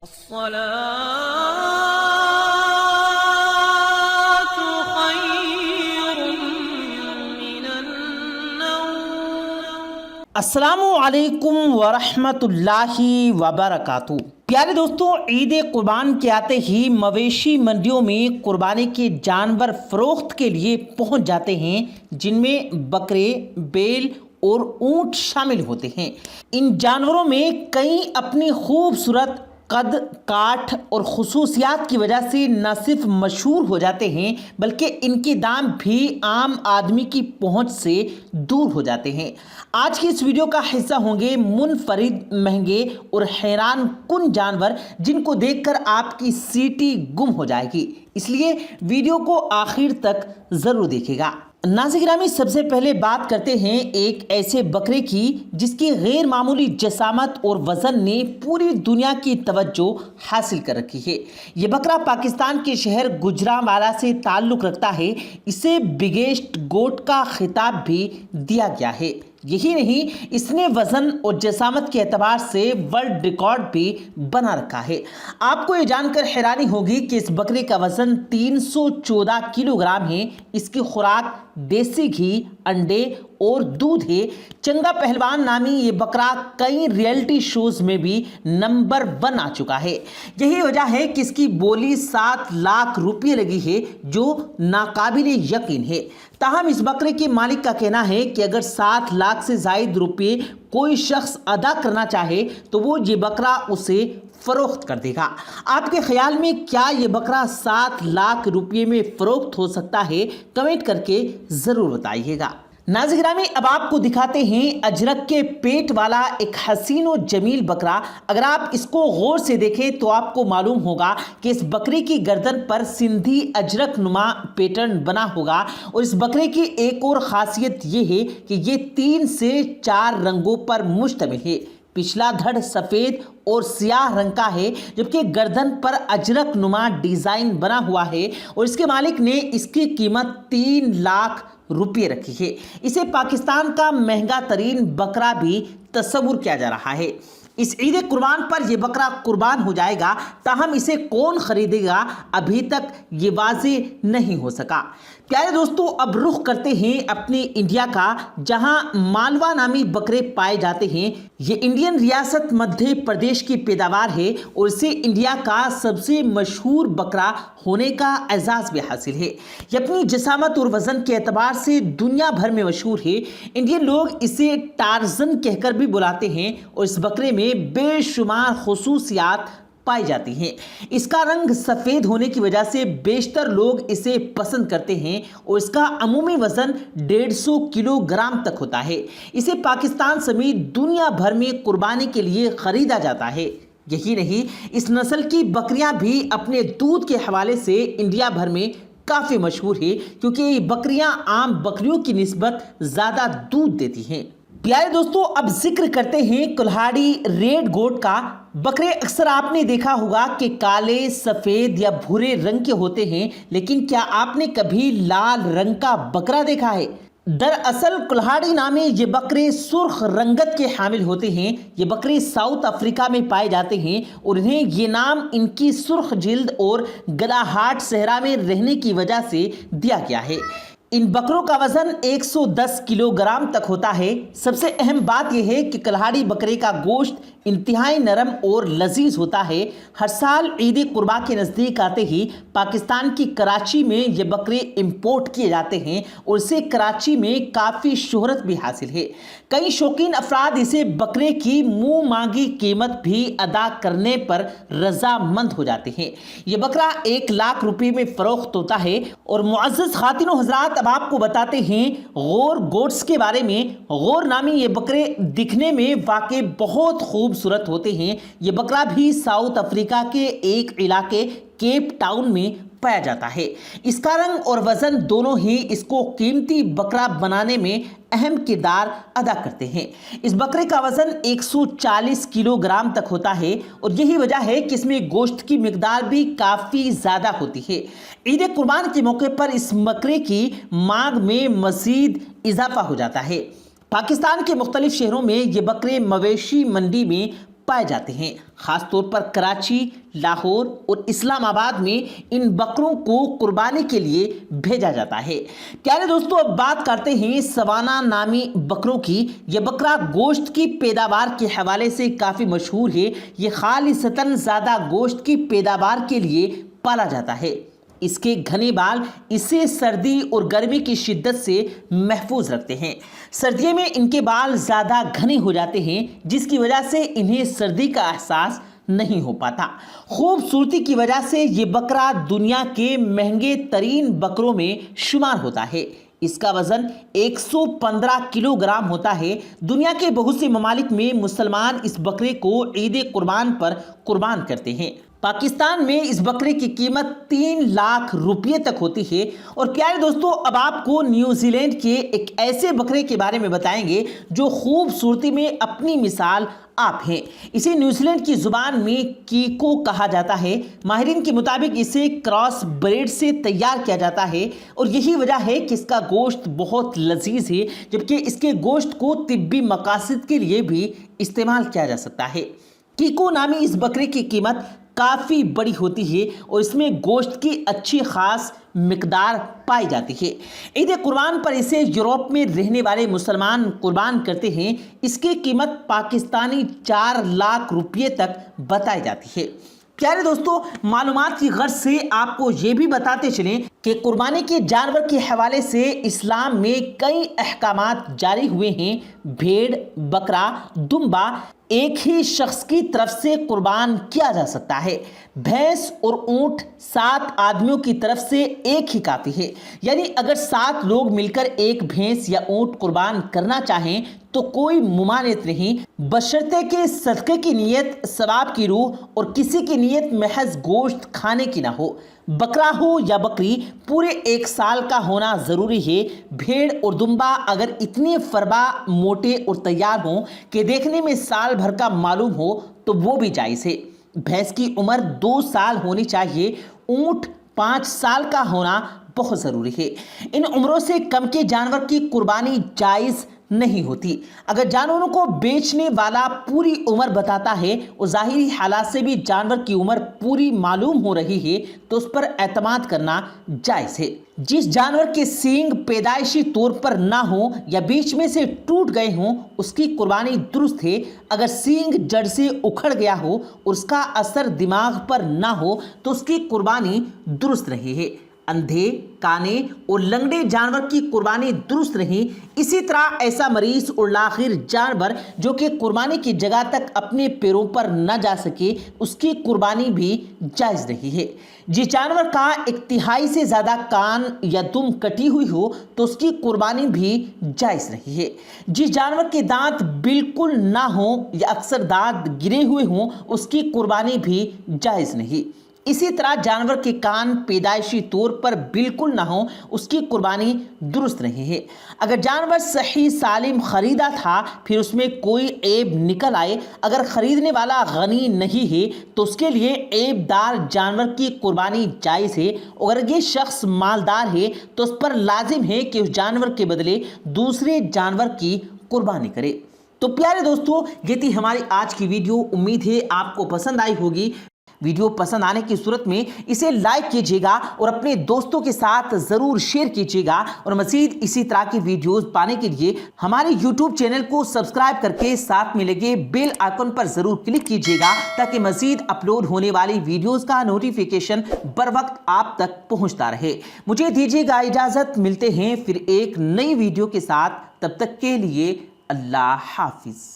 الصلاة خير من النوم۔ السلام علیکم ورحمۃ اللہ وبرکاتہ۔ پیارے دوستوں، عید قربان کے آتے ہی مویشی منڈیوں میں قربانی کے جانور فروخت کے لیے پہنچ جاتے ہیں، جن میں بکرے، بیل اور اونٹ شامل ہوتے ہیں۔ ان جانوروں میں کئی اپنی خوبصورت قد، کاٹ اور خصوصیات کی وجہ سے نہ صرف مشہور ہو جاتے ہیں بلکہ ان کے دام بھی عام آدمی کی پہنچ سے دور ہو جاتے ہیں۔ آج کی اس ویڈیو کا حصہ ہوں گے منفرد، مہنگے اور حیران کن جانور جن کو دیکھ کر آپ کی سیٹی گم ہو جائے گی، اس لیے ویڈیو کو آخر تک ضرور دیکھے گا۔ ناظرین گرامی، سب سے پہلے بات کرتے ہیں ایک ایسے بکرے کی جس کی غیر معمولی جسامت اور وزن نے پوری دنیا کی توجہ حاصل کر رکھی ہے۔ یہ بکرا پاکستان کے شہر گوجرانوالہ سے تعلق رکھتا ہے۔ اسے بگیسٹ گوٹ کا خطاب بھی دیا گیا ہے۔ یہی نہیں، اس نے وزن اور جسامت کے اعتبار سے ورلڈ ریکارڈ بھی بنا رکھا ہے۔ آپ کو یہ جان کر حیرانی ہوگی کہ اس بکرے کا وزن 314 کلو گرام ہے۔ اس کی خوراک دیسی گھی، انڈے اور دودھ ہے۔ چنگا پہلوان نامی یہ بکرا کئی ریئلٹی شوز میں بھی نمبر 1 آ چکا ہے۔ یہی وجہ ہے کہ اس کی بولی 7 لاکھ روپے لگی ہے، جو ناقابل یقین ہے۔ تاہم اس بکرے کے مالک کا کہنا ہے کہ اگر 7 لاکھ سے زائد روپے کوئی شخص ادا کرنا چاہے تو وہ یہ بکرا اسے فروخت کر دے گا۔ آپ کے خیال میں کیا یہ بکرا 7 لاکھ روپے میں فروخت ہو سکتا ہے؟ کمنٹ کر کے ضرور بتائیے گا۔ ناظرین گرامی، اب آپ کو دکھاتے ہیں اجرک کے پیٹ والا ایک حسین و جمیل بکرا۔ اگر آپ اس کو غور سے دیکھیں تو آپ کو معلوم ہوگا کہ اس بکرے کی گردن پر سندھی اجرک نما پیٹرن بنا ہوگا، اور اس بکرے کی ایک اور خاصیت یہ ہے کہ یہ 3 سے 4 رنگوں پر مشتمل ہے۔ پچھلا دھڑ سفید اور سیاہ رنگ کا ہے، جبکہ گردن پر اجرک نما ڈیزائن بنا ہوا ہے، اور اس کے مالک نے اس کی قیمت 3 لاکھ روپے رکھی ہے۔ اسے پاکستان کا مہنگا ترین بکرا بھی تصور کیا جا رہا ہے۔ اس عید قربان پر یہ بکرا قربان ہو جائے گا، تاہم اسے کون خریدے گا ابھی تک یہ واضح نہیں ہو سکا۔ پیارے دوستو، اب رخ کرتے ہیں اپنے انڈیا کا، جہاں مالوا نامی بکرے پائے جاتے ہیں۔ یہ انڈین ریاست مدھیہ پردیش کی پیداوار ہے اور اسے انڈیا کا سب سے مشہور بکرا ہونے کا اعزاز بھی حاصل ہے۔ یہ اپنی جسامت اور وزن کے اعتبار سے دنیا بھر میں مشہور ہے۔ انڈین لوگ اسے ٹارزن کہہ کر بھی بلاتے ہیں، اور اس بکرے میں بے شمار خصوصیات پائی جاتی ہیں۔ اس کا رنگ سفید ہونے کی وجہ سے بیشتر لوگ اسے پسند کرتے ہیں، اور اس کا عمومی وزن 150 کلو گرام تک ہوتا ہے۔ اسے پاکستان سمیت دنیا بھر میں قربانی کے لیے خریدا جاتا ہے۔ یہی نہیں، اس نسل کی بکریاں بھی اپنے دودھ کے حوالے سے انڈیا بھر میں کافی مشہور ہے، کیونکہ یہ بکریاں عام بکریوں کی نسبت زیادہ دودھ دیتی ہیں۔ پیارے دوستو، اب ذکر کرتے ہیں کلہاڑی ریڈ گوٹ کا۔ بکرے اکثر آپ نے دیکھا ہوگا کہ کالے، سفید یا بھورے رنگ کے ہوتے ہیں، لیکن کیا آپ نے کبھی لال رنگ کا بکرا دیکھا ہے؟ دراصل کلہاڑی نامی یہ بکرے سرخ رنگت کے حامل ہوتے ہیں۔ یہ بکرے ساؤتھ افریقہ میں پائے جاتے ہیں، اور انہیں یہ نام ان کی سرخ جلد اور گلاہٹ صحرا میں رہنے کی وجہ سے دیا گیا ہے۔ ان بکروں کا وزن 110 کلو گرام تک ہوتا ہے۔ سب سے اہم بات یہ ہے کہ کلہاڑی بکرے کا گوشت انتہائی نرم اور لذیذ ہوتا ہے۔ ہر سال عید قربان کے نزدیک آتے ہی پاکستان کی کراچی میں یہ بکرے امپورٹ کیے جاتے ہیں، اور اسے کراچی میں کافی شہرت بھی حاصل ہے۔ کئی شوقین افراد اسے بکرے کی منہ مانگی قیمت بھی ادا کرنے پر رضامند ہو جاتے ہیں۔ یہ بکرا 1 لاکھ روپے میں فروخت ہوتا ہے۔ اور معزز خواتین و حضرات، اب آپ کو بتاتے ہیں غور گوٹس کے بارے میں۔ غور نامی یہ بکرے دکھنے میں واقع بہت خوبصورت ہوتے ہیں۔ یہ بکرا بھی ساؤتھ افریقہ کے ایک علاقے کیپ ٹاؤن میں پایا جاتا ہے۔ اس کا رنگ اور وزن دونوں ہی اس کو قیمتی بکرا بنانے میں اہم کردار ادا کرتے ہیں۔ اس بکرے کا وزن 140 کلو گرام تک ہوتا ہے، اور یہی وجہ ہے کہ اس میں گوشت کی مقدار بھی کافی زیادہ ہوتی ہے۔ عید قربان کے موقع پر اس بکرے کی مانگ میں مزید اضافہ ہو جاتا ہے۔ پاکستان کے مختلف شہروں میں یہ بکرے مویشی منڈی میں پائے جاتے ہیں۔ خاص طور پر کراچی، لاہور اور اسلام آباد میں ان بکروں کو قربانی کے لیے بھیجا جاتا ہے۔ پیارے دوستو، اب بات کرتے ہیں سوانہ نامی بکروں کی۔ یہ بکرا گوشت کی پیداوار کے حوالے سے کافی مشہور ہے۔ یہ خالصتاً زیادہ گوشت کی پیداوار کے لیے پالا جاتا ہے۔ اس کے گھنے بال اسے سردی اور گرمی کی شدت سے محفوظ رکھتے ہیں۔ سردیوں میں ان کے بال زیادہ گھنے ہو جاتے ہیں، جس کی وجہ سے انہیں سردی کا احساس نہیں ہو پاتا۔ خوبصورتی کی وجہ سے یہ بکرا دنیا کے مہنگے ترین بکروں میں شمار ہوتا ہے۔ اس کا وزن 115 کلو گرام ہوتا ہے۔ دنیا کے بہت سے ممالک میں مسلمان اس بکرے کو عید قربان پر قربان کرتے ہیں۔ پاکستان میں اس بکرے کی قیمت 3 لاکھ روپے تک ہوتی ہے۔ اور پیارے دوستو، اب آپ کو نیوزی لینڈ کے ایک ایسے بکرے کے بارے میں بتائیں گے جو خوبصورتی میں اپنی مثال آپ ہیں۔ اسے نیوزی لینڈ کی زبان میں کیکو کہا جاتا ہے۔ ماہرین کے مطابق اسے کراس بریڈ سے تیار کیا جاتا ہے، اور یہی وجہ ہے کہ اس کا گوشت بہت لذیذ ہے، جبکہ اس کے گوشت کو طبی مقاصد کے لیے بھی استعمال کیا جا سکتا ہے۔ کیکو نامی اس بکرے کی قیمت کافی بڑی ہوتی ہے، اور اس میں گوشت کی اچھی خاص مقدار پائی جاتی ہے۔ عید قربان پر اسے یورپ میں رہنے والے مسلمان قربان کرتے ہیں۔ اس کی قیمت پاکستانی 4 لاکھ روپے تک بتائی جاتی ہے۔ پیارے دوستو، معلومات کی غرض سے آپ کو یہ بھی بتاتے چلیں کہ قربانی کے جانور کے حوالے سے اسلام میں کئی احکامات جاری ہوئے ہیں۔ بھیڑ، بکرا، دمبا ایک ہی شخص کی طرف سے قربان کیا جا سکتا ہے۔ بھینس اور اونٹ 7 آدمیوں کی طرف سے ایک ہی کافی ہے۔ یعنی اگر 7 لوگ مل کر ایک بھینس یا اونٹ قربان کرنا چاہیں تو کوئی ممانعت نہیں، بشرطے کہ صدقے کی نیت ثواب کی روح اور کسی کی نیت محض گوشت کھانے کی نہ ہو۔ بکرا ہو یا بکری پورے 1 سال کا ہونا ضروری ہے۔ بھیڑ اور دمبا اگر اتنے فربا، موٹے اور تیار ہوں کہ دیکھنے میں سال بھر کا معلوم ہو تو وہ بھی جائز ہے۔ بھینس کی عمر 2 سال ہونی چاہیے۔ اونٹ 5 سال کا ہونا بہت ضروری ہے۔ ان عمروں سے کم کے جانور کی قربانی جائز نہیں ہوتی۔ اگر جانوروں کو بیچنے والا پوری عمر بتاتا ہے اور ظاہری حالات سے بھی جانور کی عمر پوری معلوم ہو رہی ہے تو اس پر اعتماد کرنا جائز ہے۔ جس جانور کے سینگ پیدائشی طور پر نہ ہوں یا بیچ میں سے ٹوٹ گئے ہوں اس کی قربانی درست ہے۔ اگر سینگ جڑ سے اکھڑ گیا ہو اور اس کا اثر دماغ پر نہ ہو تو اس کی قربانی درست نہیں ہے۔ اندھے، کانے اور لنگڑے جانور کی قربانی درست نہیں۔ اسی طرح ایسا مریض اور لاغر جانور جو کہ قربانی کی جگہ تک اپنے پیروں پر نہ جا سکے اس کی قربانی بھی جائز نہیں ہے۔ جس جانور کا 1/3 سے زیادہ کان یا دم کٹی ہوئی ہو تو اس کی قربانی بھی جائز نہیں ہے۔ جس جانور کے دانت بالکل نہ ہوں یا اکثر دانت گرے ہوئے ہوں اس کی قربانی بھی جائز نہیں۔ اسی طرح جانور کے کان پیدائشی طور پر بالکل نہ ہوں اس کی قربانی درست نہیں ہے۔ اگر جانور صحیح سالم خریدا تھا پھر اس میں کوئی عیب نکل آئے، اگر خریدنے والا غنی نہیں ہے تو اس کے لیے عیب دار جانور کی قربانی جائز ہے۔ اگر یہ شخص مالدار ہے تو اس پر لازم ہے کہ اس جانور کے بدلے دوسرے جانور کی قربانی کرے۔ تو پیارے دوستو، یہ تھی ہماری آج کی ویڈیو۔ امید ہے آپ کو پسند آئی ہوگی۔ ویڈیو پسند آنے کی صورت میں اسے لائک کیجیے گا اور اپنے دوستوں کے ساتھ ضرور شیئر کیجیے گا، اور مزید اسی طرح کی ویڈیوز پانے کے لیے ہمارے یوٹیوب چینل کو سبسکرائب کر کے ساتھ میں لگے بیل آئیکن پر ضرور کلک کیجیے گا تاکہ مزید اپلوڈ ہونے والی ویڈیوز کا نوٹیفیکیشن بر وقت آپ تک پہنچتا رہے۔ مجھے دیجیے گا اجازت، ملتے ہیں پھر ایک نئی ویڈیو کے ساتھ، تب تک کے لیے اللہ حافظ۔